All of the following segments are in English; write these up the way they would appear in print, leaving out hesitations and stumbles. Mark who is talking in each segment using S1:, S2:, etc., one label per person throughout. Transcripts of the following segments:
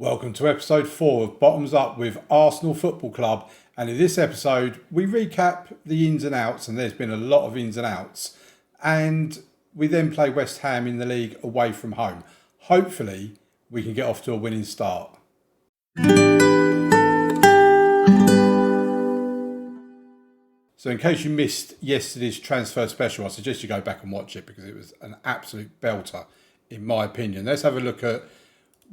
S1: Welcome to episode 4 of Bottoms Up with Arsenal Football Club, and in this episode we recap the ins and outs, and there's been a lot of ins and outs, and we then play West Ham in the league away from home. Hopefully we can get off to a winning start. So in case you missed yesterday's transfer special, I suggest you go back and watch it because it was an absolute belter in my opinion. Let's have a look at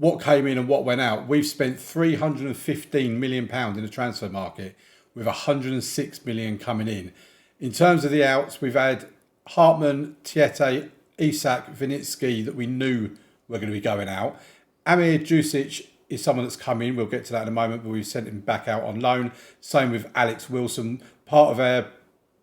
S1: what came in and what went out. We've spent £315 million in the transfer market with 106 million coming in. In terms of the outs, we've had Hartman, Tietê, Isak, Vinitsky that we knew were going to be going out. Amir Djusic is someone that's come in. We'll get to that in a moment, but we've sent him back out on loan. Same with Alex Wilson. Part of our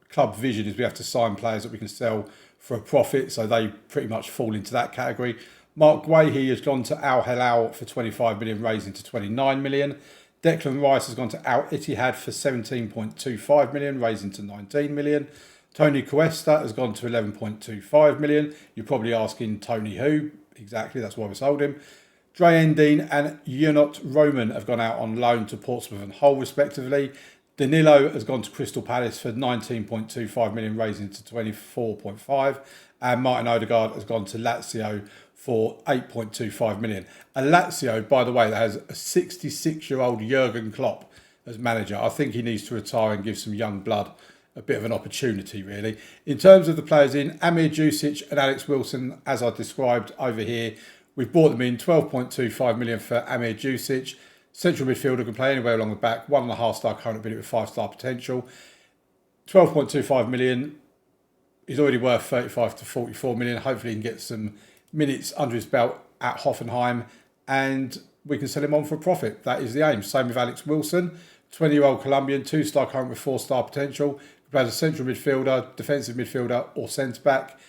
S1: club vision is we have to sign players that we can sell for a profit, so they pretty much fall into that category. Mark Guehi has gone to Al Hilal for 25 million, raising to 29 million. Declan Rice has gone to Al Ittihad for 17.25 million, raising to 19 million. Tony Cuesta has gone to 11.25 million. You're probably asking, Tony who? Exactly, that's why we sold him. Dre Endine and JOURNEYMAN have gone out on loan to Portsmouth and Hull respectively. Danilo has gone to Crystal Palace for 19.25 million, raising to 24.5. And Martin Odegaard has gone to Lazio for 8.25 million. And Lazio, by the way, that has a 66-year-old Jurgen Klopp as manager. I think he needs to retire and give some young blood a bit of an opportunity, really. In terms of the players in, Amir Djusic and Alex Wilson, as I described over here, we've bought them in 12.25 million for Amir Djusic. Central midfielder can play anywhere along the back, 1.5-star current ability with 5-star potential. 12.25 million. He's already worth 35 to 44 million. Hopefully he can get some minutes under his belt at Hoffenheim and we can sell him on for a profit. That is the aim. Same with Alex Wilson, 20-year-old Colombian, 2-star current with 4-star potential. He plays a central midfielder, defensive midfielder or centre-back.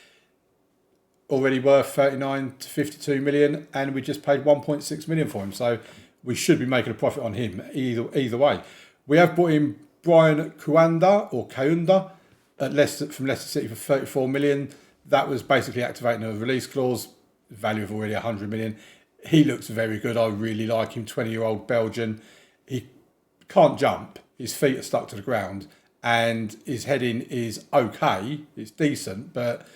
S1: Already worth 39 to 52 million and we just paid 1.6 million for him. So we should be making a profit on him either way. We have brought in Brian Kaunda at from Leicester City for 34 million. That was basically activating a release clause, value of already 100 million. He looks very good. I really like him. 20-year-old Belgian. He can't jump. His feet are stuck to the ground and his heading is okay. It's decent, but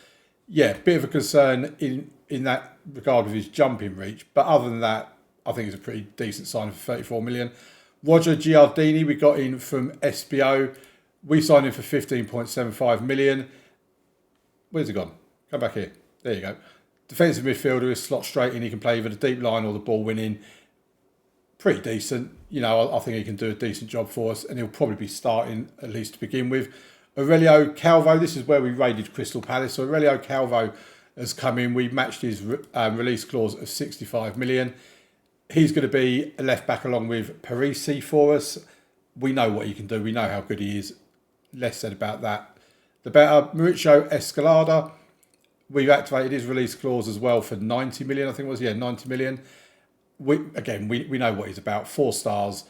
S1: yeah, bit of a concern in that regard with his jumping reach. But other than that, I think it's a pretty decent sign for 34 million. Roger Giardini, we got in from SBO. We signed him for 15.75 million. Where's he gone? Come back here. There you go. Defensive midfielder is slot straight in. He can play either the deep line or the ball winning. Pretty decent. You know, I think he can do a decent job for us and he'll probably be starting at least to begin with. Aurelio Calvo, this is where we raided Crystal Palace. So Aurelio Calvo has come in. We matched his release clause of 65 million. He's going to be a left back along with Parisi for us. We know what he can do. We know how good he is. Less said about that, the better. Mauricio Escalada, we've activated his release clause as well for 90 million, I think it was. Yeah, 90 million. We know what he's about. 4 stars,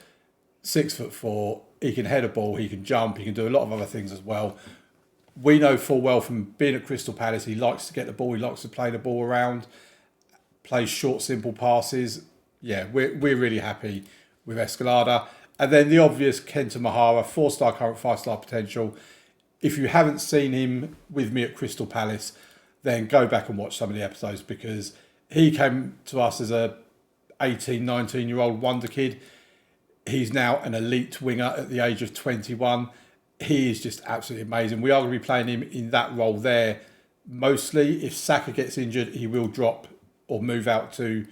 S1: 6'4". He can head a ball, he can jump, he can do a lot of other things as well. We know full well from being at Crystal Palace, he likes to get the ball, he likes to play the ball around, plays short, simple passes. Yeah, we're really happy with Escalada. And then the obvious Kenta Mahara, 4-star current, 5-star potential. If you haven't seen him with me at Crystal Palace, then go back and watch some of the episodes because he came to us as a 18, 19-year-old wonder kid. He's now an elite winger at the age of 21. He is just absolutely amazing. We are going to be playing him in that role there. Mostly, if Saka gets injured, he will drop or move out to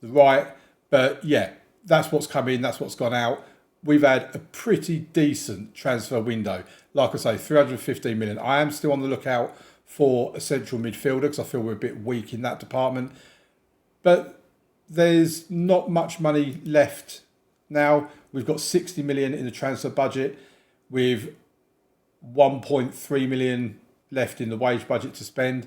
S1: the right. But yeah, that's what's come in, that's what's gone out. We've had a pretty decent transfer window. Like I say, 315 million. I am still on the lookout for a central midfielder because I feel we're a bit weak in that department. But there's not much money left now. We've got 60 million in the transfer budget with 1.3 million left in the wage budget to spend.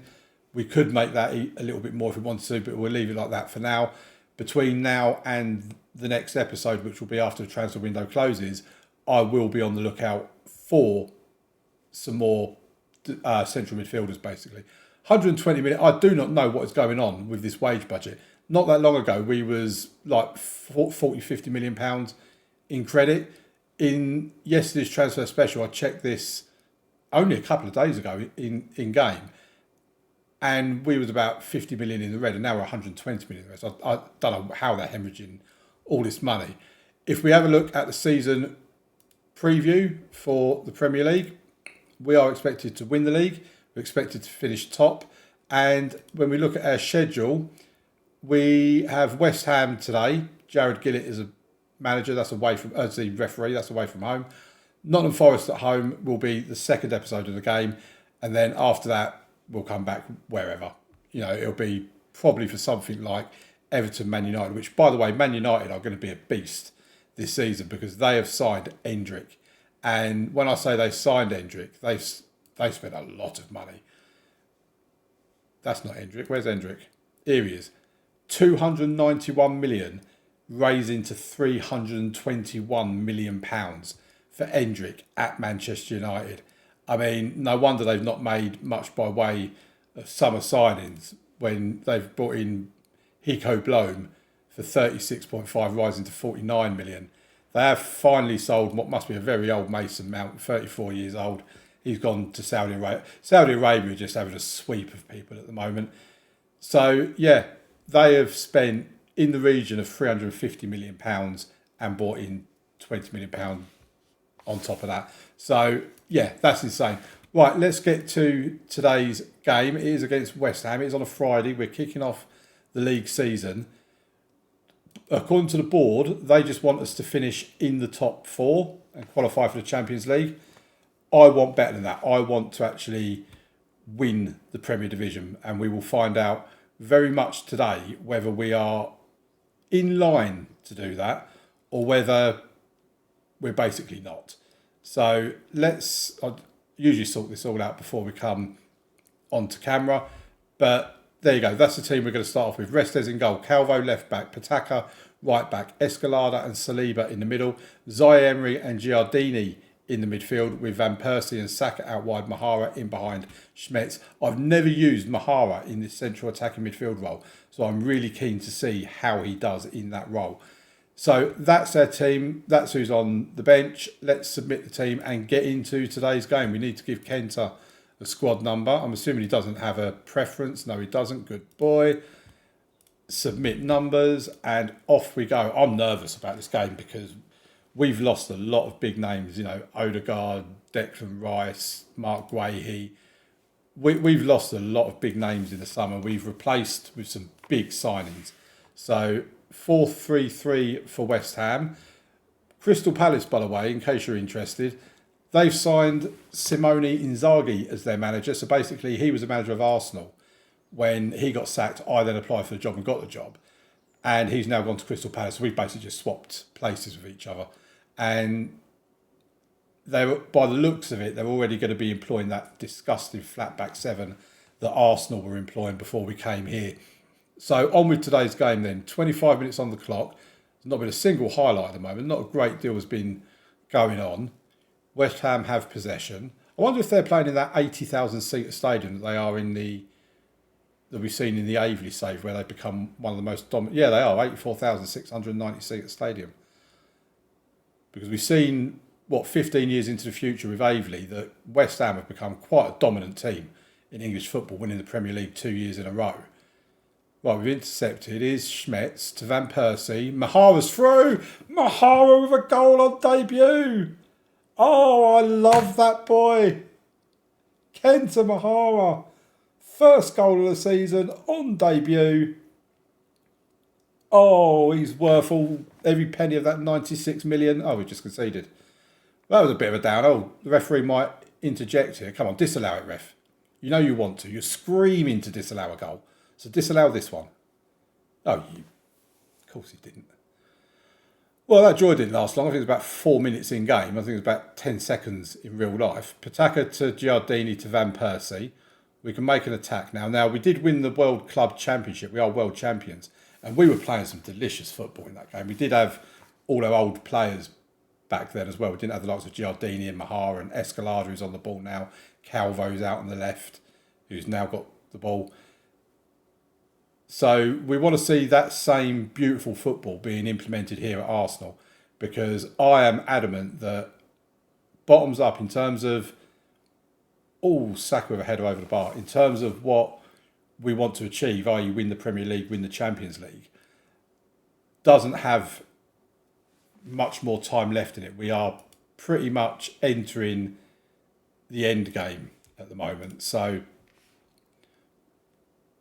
S1: We could make that a little bit more if we wanted to, but we'll leave it like that for now. Between now and the next episode, which will be after the transfer window closes, I will be on the lookout for some more central midfielders, basically. 120 million. I do not know what is going on with this wage budget. Not that long ago, we was like 40, 50 million pounds in credit. In yesterday's transfer special, I checked this only a couple of days ago in game, and we was about 50 million in the red, and now we're 120 million in the red. So I don't know how they're hemorrhaging all this money. If we have a look at the season preview for the Premier League, we are expected to win the league. We're expected to finish top. And when we look at our schedule, we have West Ham today. Jared Gillett is a manager. That's away from, as the referee, that's away from home. Nottingham Forest at home will be the second episode of the game. And then after that, we'll come back wherever. It'll be probably for something like Everton, Man United, which, by the way, Man United are going to be a beast this season because they have signed Endrick. And when I say they signed Endrick, they spent a lot of money. That's not Endrick. Where's Endrick? Here he is. 291 million raising to 321 million pounds for Endrick at Manchester United. I mean, no wonder they've not made much by way of summer signings when they've brought in Hiko Blom for 36.5, rising to 49 million. They have finally sold what must be a very old Mason Mount, 34 years old. He's gone to Saudi Arabia. Saudi Arabia are just having a sweep of people at the moment. So, yeah, they have spent in the region of £350 million and bought in £20 million on top of that. So, yeah, that's insane. Right, let's get to today's game. It is against West Ham. It is on a Friday. We're kicking off the league season. According to the board, they just want us to finish in the top four and qualify for the Champions League. I want better than that. I want to actually win the Premier Division, and we will find out very much today whether we are in line to do that or whether we're basically not. So I usually sort this all out before we come onto camera, but there you go. That's the team we're going to start off with. Restes in goal, Calvo left back, Pataka right back, Escalada and Saliba in the middle, Zaire Emery and Giardini in the midfield with Van Persie and Saka out wide, Mahara in behind Schmetz. I've never used Mahara in this central attacking midfield role, so I'm really keen to see how he does in that role. So that's our team. That's who's on the bench. Let's submit the team and get into today's game. We need to give Kenta a squad number. I'm assuming he doesn't have a preference. No, he doesn't. Good boy. Submit numbers and off we go. I'm nervous about this game because we've lost a lot of big names. Odegaard, Declan Rice, Mark Guehi. We've lost a lot of big names in the summer. We've replaced with some big signings. So 4-3-3 for West Ham. Crystal Palace, by the way, in case you're interested, they've signed Simone Inzaghi as their manager. So basically, he was a manager of Arsenal. When he got sacked, I then applied for the job and got the job. And he's now gone to Crystal Palace. So we've basically just swapped places with each other. And they were, by the looks of it, they're already going to be employing that disgusting flat back seven that Arsenal were employing before we came here. So on with today's game then. 25 minutes on the clock. There's not been a single highlight at the moment. Not a great deal has been going on. West Ham have possession. I wonder if they're playing in that 80,000 seat stadium that they are in that we've seen in the Aveley save, where they've become one of the most dominant. Yeah, they are 84,690 seat stadium. Because we've seen 15 years into the future with Aveley that West Ham have become quite a dominant team in English football, winning the Premier League 2 years in a row. Right, we've intercepted. Here's Schmetz to Van Persie. Mahara's through. Mahara with a goal on debut. Oh, I love that boy. Kenta Mahara. First goal of the season on debut. Oh, he's worth every penny of that 96 million. Oh, we just conceded. That was a bit of a down. Oh, the referee might interject here. Come on, disallow it, ref. You know you want to. You're screaming to disallow a goal. So disallow this one. Oh, of course he didn't. Well, that draw didn't last long. I think it was about 4 minutes in game. I think it was about 10 seconds in real life. Pataka to Giardini to Van Persie. We can make an attack now. Now, we did win the World Club Championship. We are world champions. And we were playing some delicious football in that game. We did have all our old players back then as well. We didn't have the likes of Giardini and Mahara and Escalada, who's on the ball now. Calvo's out on the left, who's now got the ball. So we want to see that same beautiful football being implemented here at Arsenal, because I am adamant that bottoms up in terms of Saka with a header over the bar, in terms of what we want to achieve, i.e. win the Premier League, win the Champions League, doesn't have much more time left in it. We are pretty much entering the end game at the moment. So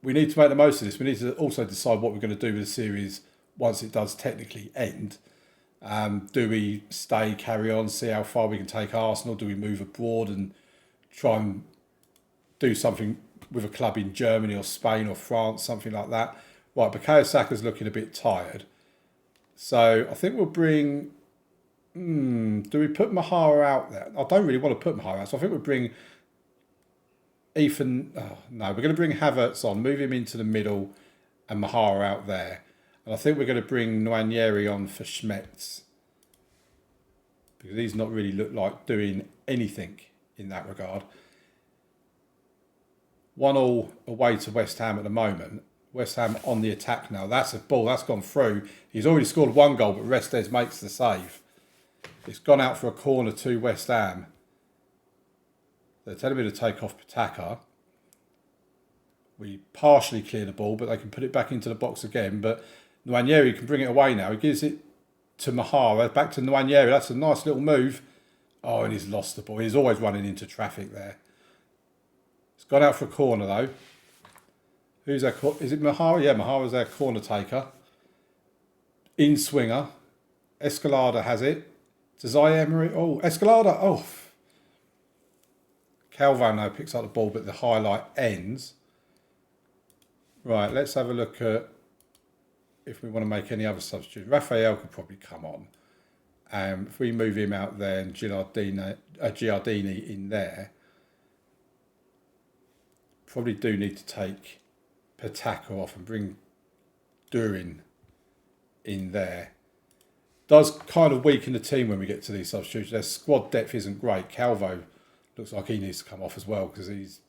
S1: we need to make the most of this. We need to also decide what we're going to do with the series once it does technically end. Do we stay, carry on, see how far we can take Arsenal? Do we move abroad and try and do something with a club in Germany or Spain or France, something like that? Right, Bukayo Saka's looking a bit tired. So I think we'll bring... do we put Mahara out there? I don't really want to put Mahara out, so I think we'll bring Ethan... Oh, no, we're going to bring Havertz on, move him into the middle and Mahara out there. And I think we're going to bring Nwaneri on for Schmetz, because he's not really looked like doing anything in that regard. 1-1 away to West Ham at the moment. West Ham on the attack now. That's a ball. That's gone through. He's already scored one goal, but Restes makes the save. It's gone out for a corner to West Ham. They're telling me to take off Pataka. We partially clear the ball, but they can put it back into the box again. But Nwaneri can bring it away now. He gives it to Mahara. Back to Nwaneri. That's a nice little move. Oh, and he's lost the ball. He's always running into traffic there. It's gone out for a corner, though. Who's that? Is it Mahara? Yeah, Mahara's their corner taker. In swinger. Escalada has it. To Zai Emery. Oh, Escalada. Oh. Calvo now picks up the ball, but the highlight ends. Right, let's have a look at if we want to make any other substitutes. Raphael could probably come on. If we move him out there and Giardini in there, probably do need to take Pataka off and bring Durin in there. Does kind of weaken the team when we get to these substitutes. Their squad depth isn't great. Calvo looks like he needs to come off as well, because he's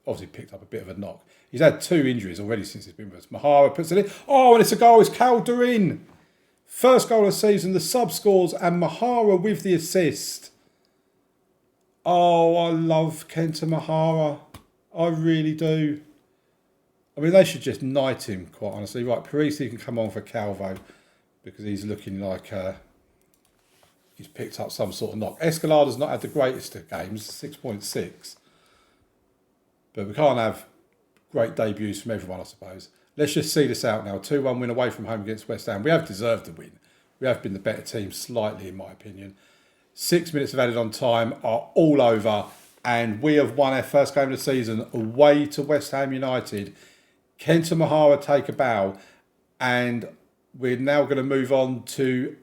S1: obviously picked up a bit of a knock. He's had 2 injuries already since he's been with us. Mahara puts it in. Oh, and it's a goal. It's Cal Durin. First goal of the season. The sub scores and Mahara with the assist. Oh, I love Kenta Mahara. I really do. I mean, they should just knight him, quite honestly. Right, Parisi can come on for Calvo, because he's looking like he's picked up some sort of knock. Escalada's not had the greatest of games, 6.6. But we can't have great debuts from everyone, I suppose. Let's just see this out now. 2-1 win away from home against West Ham. We have deserved the win. We have been the better team slightly, in my opinion. 6 minutes of added on time are all over, and we have won our first game of the season away to West Ham United. Kenta Mahara take a bow, and we're now going to move on to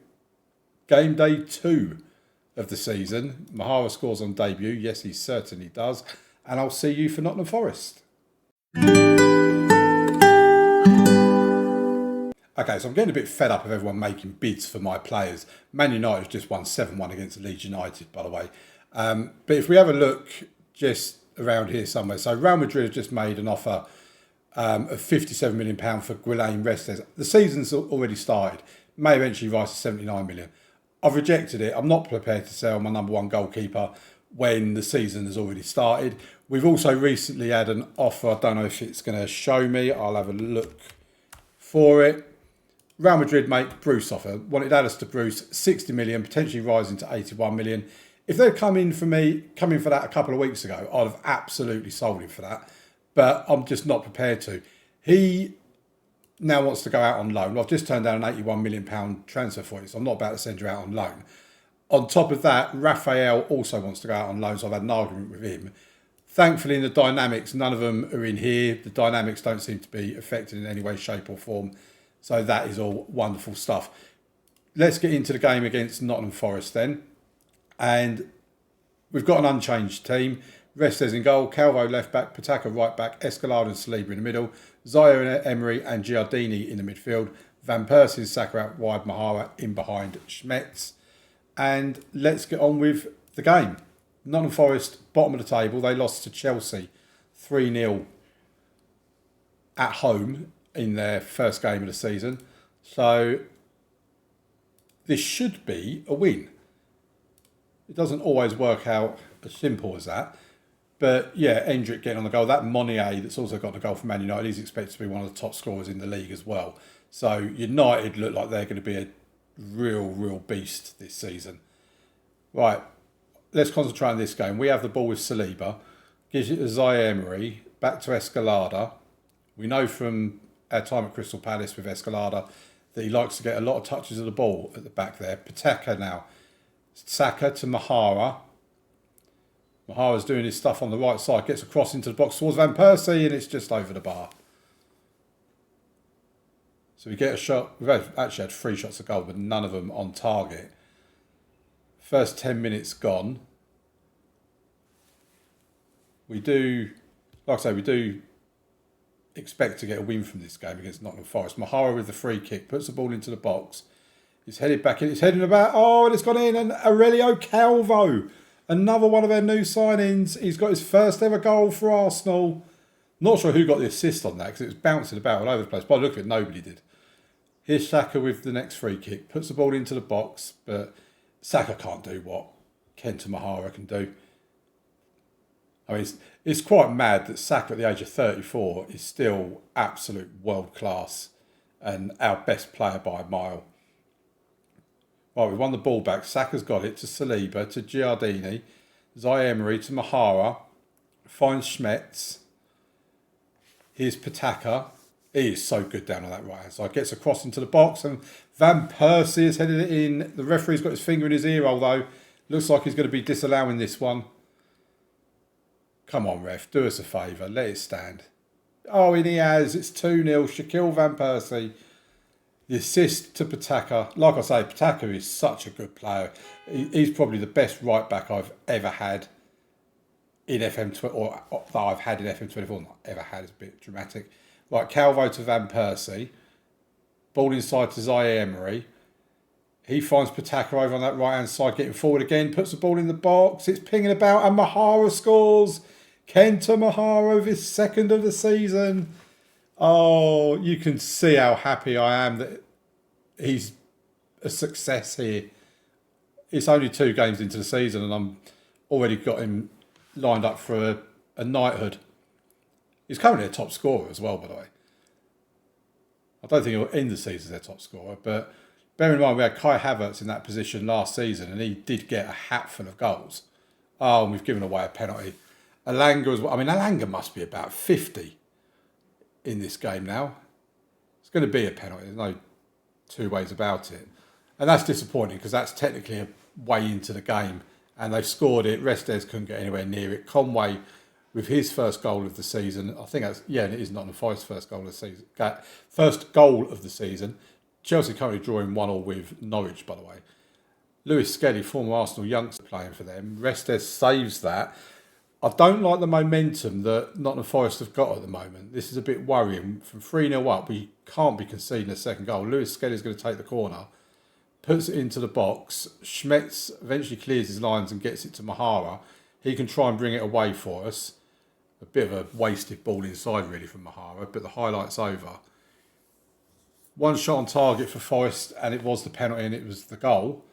S1: game day 2 of the season. Mahara scores on debut. Yes, he certainly does. And I'll see you for Nottingham Forest. Okay, so I'm getting a bit fed up of everyone making bids for my players. Man United has just won 7-1 against Leeds United, by the way. But if we have a look just around here somewhere. So Real Madrid have just made an offer of £57 million for Guillaume Restes. The season's already started. May eventually rise to 79 million. I've rejected it. I'm not prepared to sell my number 1 goalkeeper when the season has already started. We've also recently had an offer. I don't know if it's going to show me. I'll have a look for it. Real Madrid make Bruce offer. Wanted to add us to Bruce, 60 million, potentially rising to 81 million. If they'd come in for that a couple of weeks ago, I'd have absolutely sold him for that. But I'm just not prepared to. He now wants to go out on loan. I've just turned down an £81 million transfer for it, so I'm not about to send you out on loan. On top of that, Raphael also wants to go out on loan, so I've had an argument with him. Thankfully, in the dynamics, none of them are in here. The dynamics don't seem to be affected in any way, shape or form. So that is all wonderful stuff. Let's get into the game against Nottingham Forest then. And we've got an unchanged team. Restes in goal, Calvo left back, Pataka right back, Escalada and Saliba in the middle, Zaya and Emery and Giardini in the midfield, Van Persie and Saka out wide, Mahara in behind Schmetz. And let's get on with the game. Nottingham Forest, bottom of the table. They lost to Chelsea 3-0 at home. in their first game of the season. So this should be a win. It doesn't always work out as simple as that. But yeah, Endrick getting on the goal. That Monnier, that's also got the goal for Man United, he's expected to be one of the top scorers in the league as well. So United look like they're going to be a real beast this season. Right, let's concentrate on this game. We have the ball with Saliba. Gives it to Zaire-Emery. Back to Escalada. We know from our time at Crystal Palace with Escalada that he likes to get a lot of touches of the ball at the back there. Pateka now. Saka to Mahara. Mahara's doing his stuff on the right side. Gets across into the box towards Van Persie and it's just over the bar. So we get a shot. We've actually had 3 shots of goal, but none of them on target. First 10 minutes gone. We do, like I say, we do expect to get a win from this game against Nottingham Forest. Mahara with the free kick, puts the ball into the box. He's headed back in. It's heading about. Oh, and it's gone in. And Aurelio Calvo, another one of their new signings. He's got his first ever goal for Arsenal. Not sure who got the assist on that because it was bouncing about all over the place. By the look of it, nobody did. Here's Saka with the next free kick. Puts the ball into the box, but Saka can't do what Kenta Mahara can do. I mean, it's quite mad that Saka at the age of 34 is still absolute world class and our best player by a mile. Right, we won the ball back. Saka's got it to Saliba, to Giardini, Zaire-Emery to Mahara, finds Schmetz. Here's Pateka. He is so good down on that right hand side. Gets across into the box and Van Persie has headed it in. The referee's got his finger in his ear hole though. Looks like he's going to be disallowing this one. Come on, ref, do us a favour. Let it stand. Oh, and he has. It's 2-0. Shaquille Van Persie. The assist to Pateka. Like I say, Pateka is such a good player. He's probably the best right back I've ever had in FM24, or that I've had in FM24. Not ever had, it's a bit dramatic. Right, Calvo to Van Persie. Ball inside to Zaire-Emery. He finds Pateka over on that right-hand side, getting forward again. Puts the ball in the box. It's pinging about and Mahara scores. Kenta Mahara, his second of the season. Oh, you can see how happy I am that he's a success here. It's only 2 games into the season and I'm already got him lined up for a knighthood. He's currently a top scorer as well, by the way. I don't think he'll end the season as their top scorer, but bear in mind we had Kai Havertz in that position last season and he did get a hatful of goals. Oh, and we've given away a penalty. Alanga as well. I mean, Alanga must be about 50 in this game now. It's going to be a penalty. There's no 2 ways about it. And that's disappointing because that's technically a way into the game. And they've scored it. Restes couldn't get anywhere near it. Conway with his first goal of the season. I think that's, yeah, it is Nottingham Forest's first goal of the season. First goal of the season. Chelsea currently drawing 1-1 with Norwich, by the way. Lewis Skelly, former Arsenal youngster, playing for them. Restes saves that. I don't like the momentum that Nottingham Forest have got at the moment. This is a bit worrying. From 3-0 up, we can't be conceding a second goal. Lewis Skelly is going to take the corner, puts it into the box. Schmetz eventually clears his lines and gets it to Mahara. He can try and bring it away for us. A bit of a wasted ball inside, really, from Mahara, but the highlight's over. 1 shot on target for Forest, and it was the penalty and it was the goal.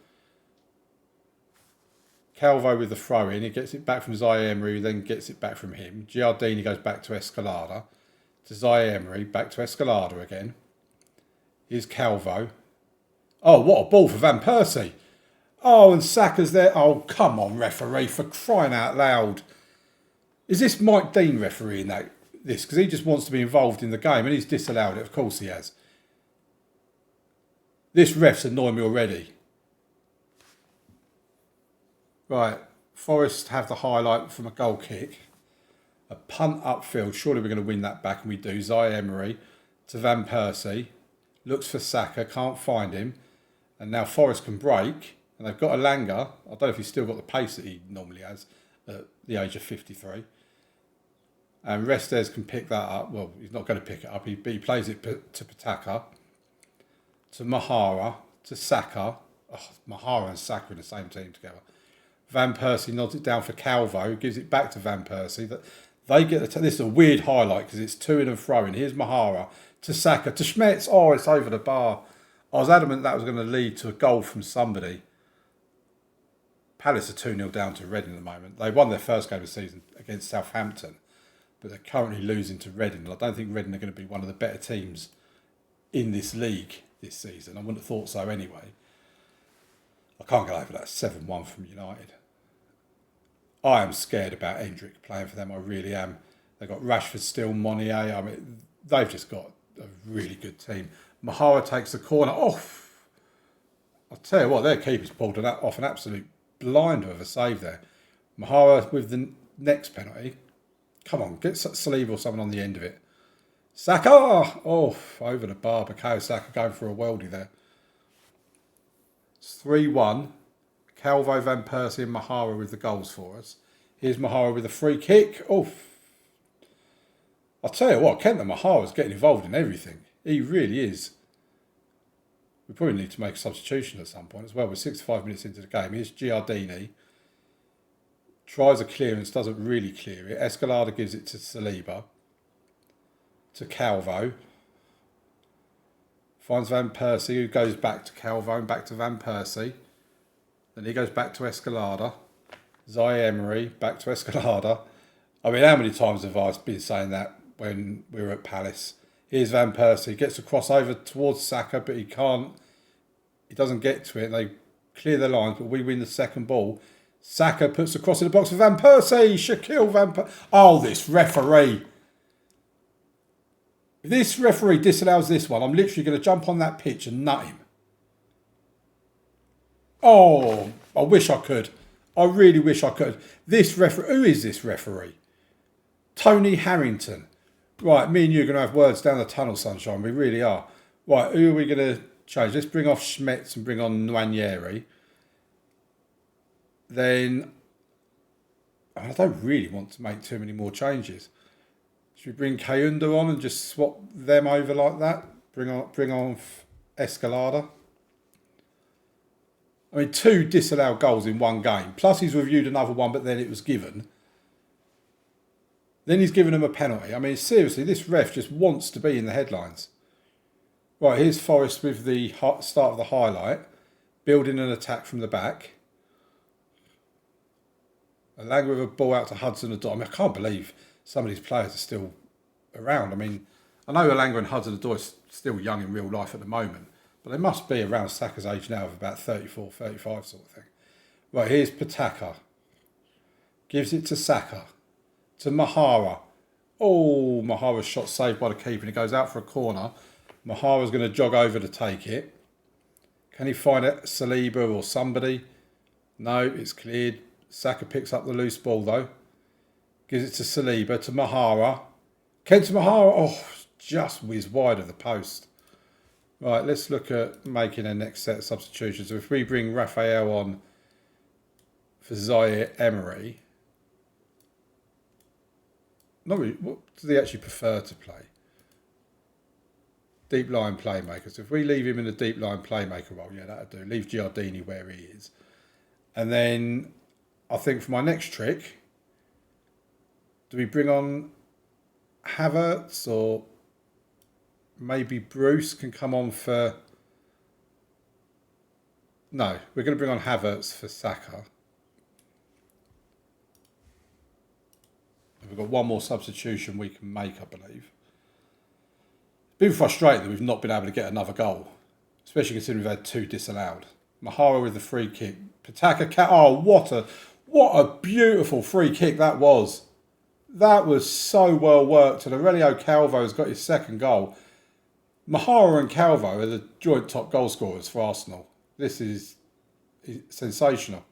S1: Calvo with the throw in, he gets it back from Zaire-Emery, then gets it back from him. Giardini goes back to Escalada. To Zaire-Emery, back to Escalada again. Here's Calvo. Oh, what a ball for Van Persie. Oh, and Saka's there. Oh, come on, referee, for crying out loud. Is this Mike Dean refereeing this? Because he just wants to be involved in the game and he's disallowed it. Of course he has. This ref's annoying me already. Right, Forest have the highlight from a goal kick. A punt upfield. Surely we're going to win that back, and we do. Zaire-Emery to Van Persie. Looks for Saka, can't find him. And now Forest can break. And they've got Alanga. I don't know if he's still got the pace that he normally has at the age of 53. And Restes can pick that up. Well, he's not going to pick it up. He plays it to Pateka. To Mahara. To Saka. Oh, Mahara and Saka in the same team together. Van Persie nods it down for Calvo, gives it back to Van Persie. They get this is a weird highlight because it's to and fro. Here's Mahara to Saka, to Schmetz. Oh, it's over the bar. I was adamant that was going to lead to a goal from somebody. Palace are 2-0 down to Reading at the moment. They won their first game of the season against Southampton, but they're currently losing to Reading. I don't think Reading are going to be one of the better teams in this league this season. I wouldn't have thought so anyway. I can't get over that 7-1 from United. I am scared about Hendrick playing for them. I really am. They've got Rashford still, Monnier. I mean, they've just got a really good team. Mahara takes the corner. Oh, I'll tell you what, their keeper's pulled off an absolute blinder of a save there. Mahara with the next penalty. Come on, get Saliba or someone on the end of it. Saka! Oh, over the bar. Bukayo Saka going for a worldie there. It's 3-1. Calvo, Van Persie and Mahara with the goals for us. Here's Mahara with a free kick. Oh, I'll tell you what, Kenta Mahara's getting involved in everything. He really is. We probably need to make a substitution at some point as well. We're 65 minutes into the game. Here's Giardini. Tries a clearance, doesn't really clear it. Escalada gives it to Saliba. To Calvo. Finds Van Persie, who goes back to Calvo and back to Van Persie. Then he goes back to Escalada. Zaire Emery, back to Escalada. I mean, how many times have I been saying that when we were at Palace? Here's Van Persie, gets a crossover towards Saka, but he can't. He doesn't get to it. They clear the lines, but we win the second ball. Saka puts the cross in the box for Van Persie. Shaquille Van Persie. Oh, this referee. If this referee disallows this one, I'm literally going to jump on that pitch and nut him. Oh, I wish I could. I really wish I could. This referee, who is this referee? Tony Harrington. Right, me and you are going to have words down the tunnel, sunshine. We really are. Right, who are we going to change? Let's bring off Schmetz and bring on Nwaneri. Then, I don't really want to make too many more changes. Should we bring Kayunda on and just swap them over like that? Bring on Escalada. I mean, 2 disallowed goals in one game. Plus he's reviewed another one, but then it was given. Then he's given him a penalty. I mean, seriously, this ref just wants to be in the headlines. Right, here's Forest with the start of the highlight. Building an attack from the back. Alanga with a ball out to Hudson-Odoi. I mean, I can't believe some of these players are still around. I mean, I know Alanga and Hudson-Odoi are still young in real life at the moment, but they must be around Saka's age now of about 34, 35 sort of thing. Right, here's Pataka. Gives it to Saka. To Mahara. Oh, Mahara's shot saved by the keeper and it goes out for a corner. Mahara's going to jog over to take it. Can he find it? Saliba or somebody? No, it's cleared. Saka picks up the loose ball though. Gives it to Saliba, to Mahara. Kenta Mahara, oh, just whizzed wide of the post. Right, let's look at making a next set of substitutions. So if we bring Raphael on for Zaire Emery, not really, what does he actually prefer to play? Deep line playmaker. So if we leave him in a deep line playmaker role, yeah, that'll do. Leave Giardini where he is. And then I think for my next trick, do we bring on Havertz or maybe Bruce can come on for... No, we're going to bring on Havertz for Saka. We've got one more substitution we can make, I believe. It's been frustrating that we've not been able to get another goal, especially considering we've had 2 disallowed. Mahara with the free kick. Pataka, oh, what a beautiful free kick that was. That was so well worked. And Aurelio Calvo's got his second goal. Mahara and Calvo are the joint top goal scorers for Arsenal. This is sensational.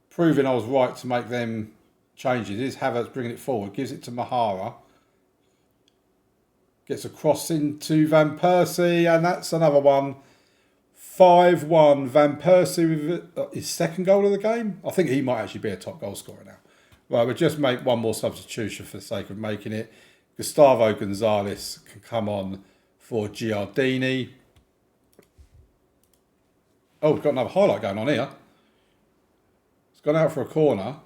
S1: Proving I was right to make them changes. Here's Havertz bringing it forward. Gives it to Mahara. Gets a cross into Van Persie. And that's another one. 5-1. Van Persie with his second goal of the game. I think he might actually be a top goal scorer now. Right, we'll just make one more substitution for the sake of making it. Gustavo Gonzalez can come on for Giardini. Oh, we've got another highlight going on here. It's gone out for a corner.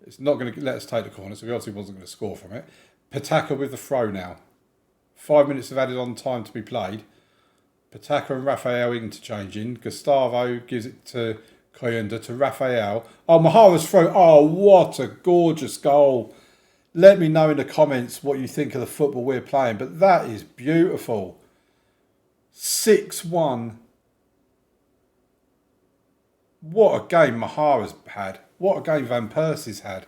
S1: It's not going to let us take the corner, so he obviously wasn't going to score from it. Pataka with the throw now. 5 minutes of added on time to be played. Pataka and Raphael interchanging. Gustavo gives it to Koyunda to Raphael. Oh, Mahara's throw. Oh, what a gorgeous goal. Let me know in the comments what you think of the football we're playing. But that is beautiful. 6-1. What a game Mahara's had. What a game Van Persie's had.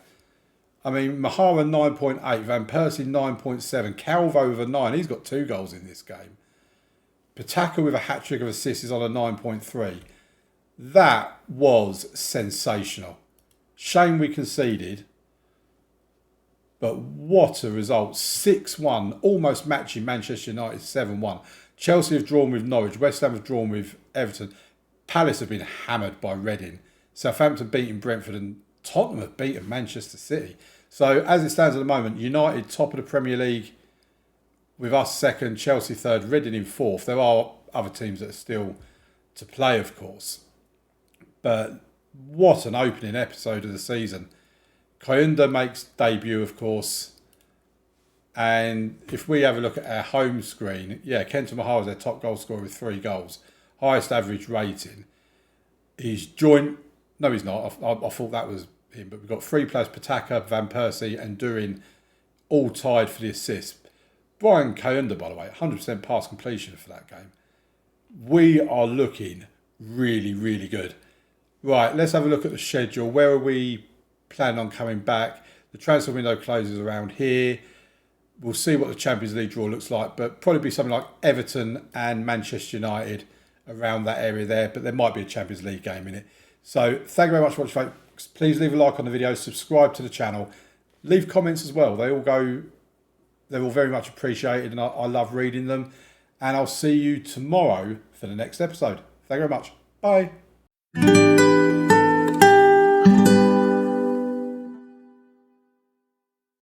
S1: I mean, Mahara 9.8, Van Persie 9.7, Calvo with a 9. He's got 2 goals in this game. Pataka with a hat-trick of assists is on a 9.3. That was sensational. Shame we conceded. But what a result. 6-1, almost matching Manchester United 7-1. Chelsea have drawn with Norwich. West Ham have drawn with Everton. Palace have been hammered by Reading. Southampton beating Brentford and Tottenham have beaten Manchester City. So as it stands at the moment, United top of the Premier League with us second, Chelsea third, Reading in fourth. There are other teams that are still to play, of course. But what an opening episode of the season. Koyunda makes debut, of course. And if we have a look at our home screen, yeah, Kenta Mahara is their top goal scorer with 3 goals. Highest average rating. He's joint... No, he's not. I thought that was him. But we've got 3 players, Pataka, Van Persie and Durin, all tied for the assist. Brian Koyunda, by the way, 100% pass completion for that game. We are looking really, really good. Right, let's have a look at the schedule. Where are we planning on coming back? The transfer window closes around here. We'll see what the Champions League draw looks like, but probably be something like Everton and Manchester United around that area there, but there might be a Champions League game in it. So thank you very much for watching, folks. Please leave a like on the video, subscribe to the channel, leave comments as well. They're all very much appreciated, and I love reading them. And I'll see you tomorrow for the next episode. Thank you very much. Bye.